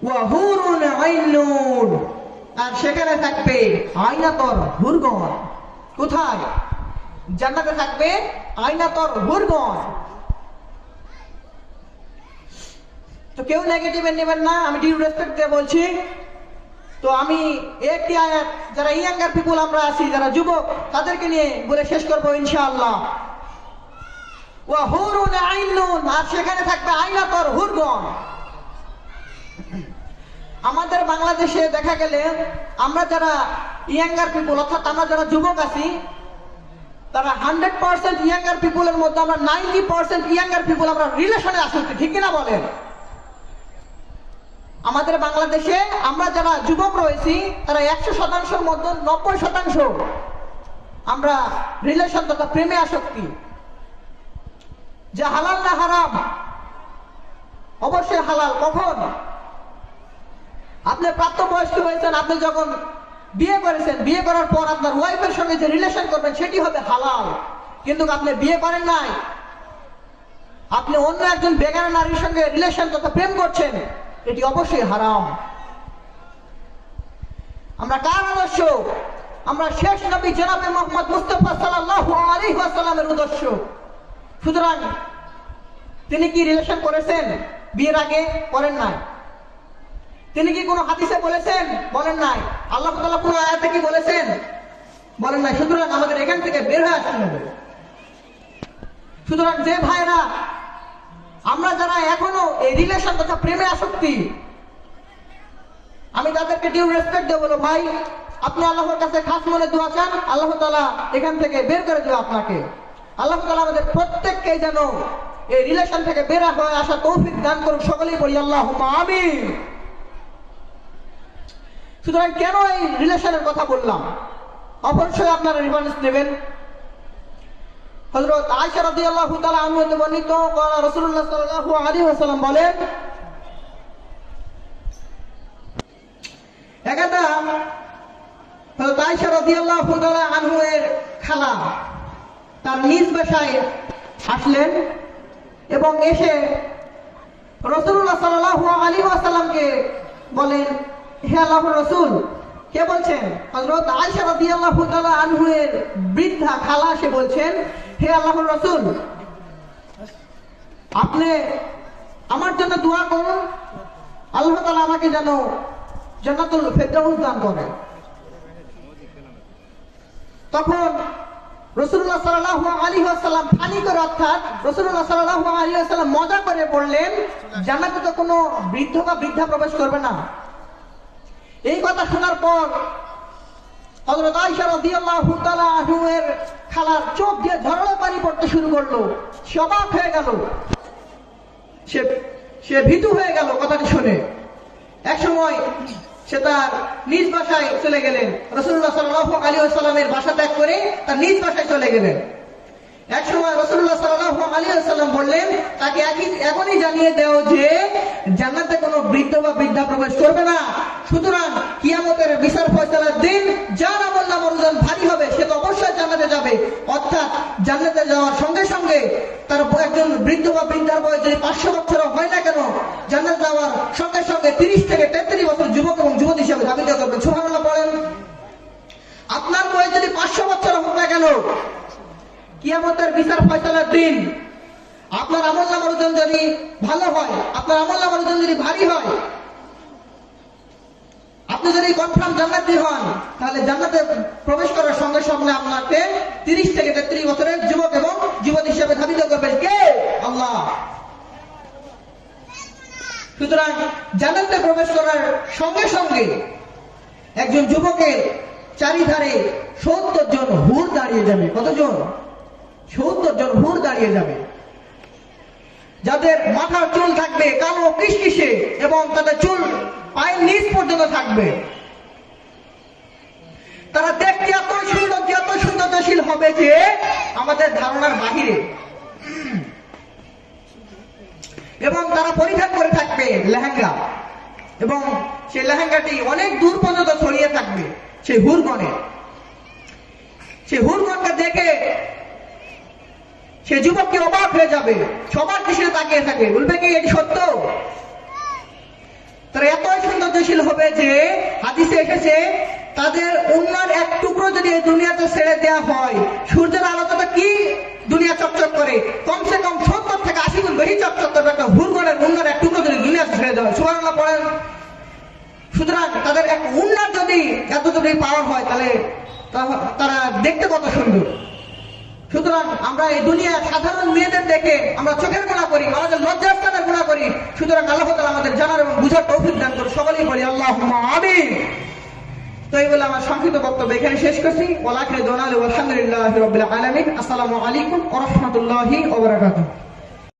ওয়া হুরুন আইনুন, আর সেখানে থাকবে আইনাতর হুরগণ। কোথায়? জান্নাতে থাকবে আইনাতর হুরগণ। তো কেউ নেগেটিভ নেবেন না, আমি ডিউ রেসপেক্ট দিয়ে বলছি। তো আমি একটি আয়াত, যারা ইয়াঙ্গার পিপুল আমরা আছি, যারা যুবক, তাদেরকে নিয়ে বলে শেষ করবো ইনশাআল্লাহ। ওয়া হুরুন আইনুন, আর সেখানে থাকবে আইনাতর হুরগণ। আমাদের বাংলাদেশে দেখা গেলে আমরা যারা ইয়াঙ্গার পিপুল, অর্থাৎ আমরা যারা যুবক আছি, তারা 100% ইয়াঙ্গার পিপুলের মধ্যে আমরা 90% ইয়াঙ্গার পিপুল আমরা রিলেশনে আসক্তি, ঠিক কিনা বলেন? আমাদের বাংলাদেশে আমরা যারা যুবক রয়েছি তারা 100%-র মধ্যে 90% আমরা রিলেশন তথা প্রেমে আসক্তি। যে হালাল না হারাম? অবশ্যই হালাল। কখন? আপনি প্রাপ্তবয়স্ক হয়েছেন, আপনি যখন বিয়ে করেছেন, বিয়ে করার পর আপনার ওয়াইফের সঙ্গে যে রিলেশন করবেন সেটি হবে হালাল। কিন্তু আপনি বিয়ে করেন নাই, আপনি অন্য একজন বেগানা নারীর সঙ্গে রিলেশন তথা প্রেম করছেন, এটি অবশ্যই হারাম। আমরা কার আদর্শ? আমরা শেষ নবী জনাবে মুহাম্মদ মুস্তাফা সাল্লাল্লাহু আলাইহি ওয়াসাল্লামের আদর্শ। সুতরাং তিনি কি রিলেশন করেছেন বিয়ের আগে? করেন নাই। তিনি কি কোনো হাদিসে বলেছেন? বলেন নাই। আল্লাহ তাআলা কোন আয়াতে কি বলেছেন? বলেন নাই। সুতরাং আমাদের এখান থেকে বের হয়ে আসতে হবে। সুতরাং যে ভাইরা, আমরা যারা এখনো এই রিলেশন তথা প্রেমে আসক্তি, আমি তাদেরকে ডিউ রেসপেক্ট দেবো, বলো ভাই, আপনি আল্লাহর কাছে খাস মনে দোয়া চান, আল্লাহ তাআলা এখান থেকে বের করে দেবে আপনাকে। আল্লাহ তাআলা আমাদের প্রত্যেককে যেন এই রিলেশন থেকে বের হয়ে আসা তৌফিক দান করুন। সকলেই বলি আল্লাহুম্মা আমিন। সুতরাং কেন এই রিলেশনের কথা বললাম? অবশ্যই আপনারা রেফারেন্স নেবেন। হযরত আয়েশা রাদিয়াল্লাহু তাআলা আনহা হতে বর্ণিত, রাসূলুল্লাহ সাল্লাল্লাহু আলাইহি ওয়াসাল্লাম বলেন, একদা হযরত আয়েশা রাদিয়াল্লাহু তাআলা আনহা এর খালা তার নিজ বাসায় আসলেন এবং এসে রাসূলুল্লাহ সাল্লাল্লাহু আলাইহি ওয়াসাল্লামকে বলেন, হে আল্লাহর রাসূল। কে বলছেন? হযরত আয়েশা রাদিয়াল্লাহু তাআলা আনহা এর বৃদ্ধা খালা সে বলছেন, হে আল্লাহর রাসূল, আপনি আমার জন্য দোয়া করুন, আল্লাহ তাআলা আমাকে যেন জান্নাতুল ফেরদাউস দান করে। তখন রাসূলুল্লাহ সাল্লাল্লাহু আলাইহি ওয়াসাল্লাম ফানি করে, অর্থাৎ রাসূলুল্লাহ সাল্লাল্লাহু আলাইহি ওয়াসাল্লাম মজা করে বললেন, জান্নাতে তো কোনো বৃদ্ধ বা বৃদ্ধা প্রবেশ করবে না। এই কথা শোনার পর হযরত আয়েশা রাদিয়াল্লাহু তাআলা আনহা এর খালার চোখ দিয়ে ঝরনা পানি পড়তে শুরু করলো। সে অবাক হয়ে গেল, সে ভীতু হয়ে গেল কথাটি শুনে। এক সময় সে তার নিজ বাসায় চলে গেলেন, রাসূলুল্লাহ সাল্লাল্লাহু আলাইহি ওয়াসাল্লামের বাসা ত্যাগ করে তার নিজ বাসায় চলে গেলেন। এক সময় রাসূলুল্লাহ সাল্লাল্লাহু আলাইহি ওয়াসাল্লাম বললেন, তাকে এখনই জানিয়ে দাও যে জান্নাতে কোনো বৃদ্ধ বা বৃদ্ধা প্রবেশ করবে না। সুতরাং কিয়ামতের বিচার ফয়সালার দিন যার আমল ওজন ভারী হবে সে তো অবশ্যই জান্নাতে যাবে। অর্থাৎ জান্নাতে যাওয়ার সঙ্গে সঙ্গে তার একজন বৃদ্ধ বা বৃদ্ধার বয়স যদি 500 বছর হয় না কেন, জান্নাতে যাওয়ার সঙ্গে সঙ্গে 30 থেকে 33 বছর যুবক এবং যুবতী হিসেবে ধাবিত করবেন। সুবহানাল্লাহ বলেন। আপনার বয়স যদি 500 বছর হোক না কেন, কিয়ামতের বিচার ফয়সালার দিন আপনার আমলনামার ওজন যদি ভালো হয়, আপনার আমলনামার ওজন যদি ভারী হয়, আপনি যদি কনফার্ম জান্নাতি হন, তাহলে জান্নাতে প্রবেশ করার সঙ্গে সঙ্গে আপনাকে 30 থেকে 33 বছরের যুবক এবং যুবতী হিসেবে ধাবিত করবেন কে? আল্লাহ। সুতরাং জান্নাতে প্রবেশ করার সঙ্গে সঙ্গে একজন যুবকের চারিধারে 70 জন হুর দাঁড়িয়ে যাবে। কতজন? 70 জন হুর দাঁড়িয়ে যাবে, যাদের মাথার চুল থাকবে কালো কিশকিশে এবং তাদের চুল পায়ের নিচ পর্যন্ত থাকবে। তারা দেখতে এত সৌন্দর্যশীল হবে যে আমাদের ধারণার বাহিরে। এবং তারা পরিধান করে থাকবে লেহেঙ্গা, এবং সেই লেহেঙ্গাটি অনেক দূর পর্যন্ত ছড়িয়ে থাকবে সেই হুরগণে। সেই হুরগণকে দেখে সে যুবককে অবাক হয়ে যাবে, সবার দৃষ্টিতে তাকিয়ে থাকে, বলবে কি এটি সত্য? তারা এতই সৃজনশীল হবে যে হাদিসে এসেছে তাদের উন্নয়ন এক টুকরো যদি এই দুনিয়াতে ছেড়ে দেওয়া হয়, সূর্যের আলোটা কি দুনিয়া চকচক করে, কমসে কম 70 থেকে 80 গুণ বেশি চকচক করবে একটা হুরগণের উন্নয়ন এক টুকরো যদি দুনিয়াতে ছেড়ে দেওয়া হয়। সুবহানাল্লাহ পড়েন। সুতরাং তাদের এক উন্নয়ন যদি এত যদি পাওয়ার হয় তাহলে তারা দেখতে কত সুন্দর। সুতরাং আমরা এই দুনিয়া সাধারণ মেয়েদের দেখে আমরা চোখের গুনাহ করি, আমাদের লজ্জাস্থানের গুনাহ করি। সুতরাং আল্লাহ তাআলা আমাদের জানার এবং বুঝার তৌফিক দান করুন। সকলেই বলি আল্লাহুম্মা আমিন। তো এই বলে আমার সংক্ষিপ্ত বক্তব্য এখানে শেষ করছি। ওয়া আখিরু দাওয়ানা আলহামদুলিল্লাহি রাব্বিল আলামিন। আসসালামু আলাইকুম ওয়া রাহমাতুল্লাহি ওয়া বারাকাতুহু।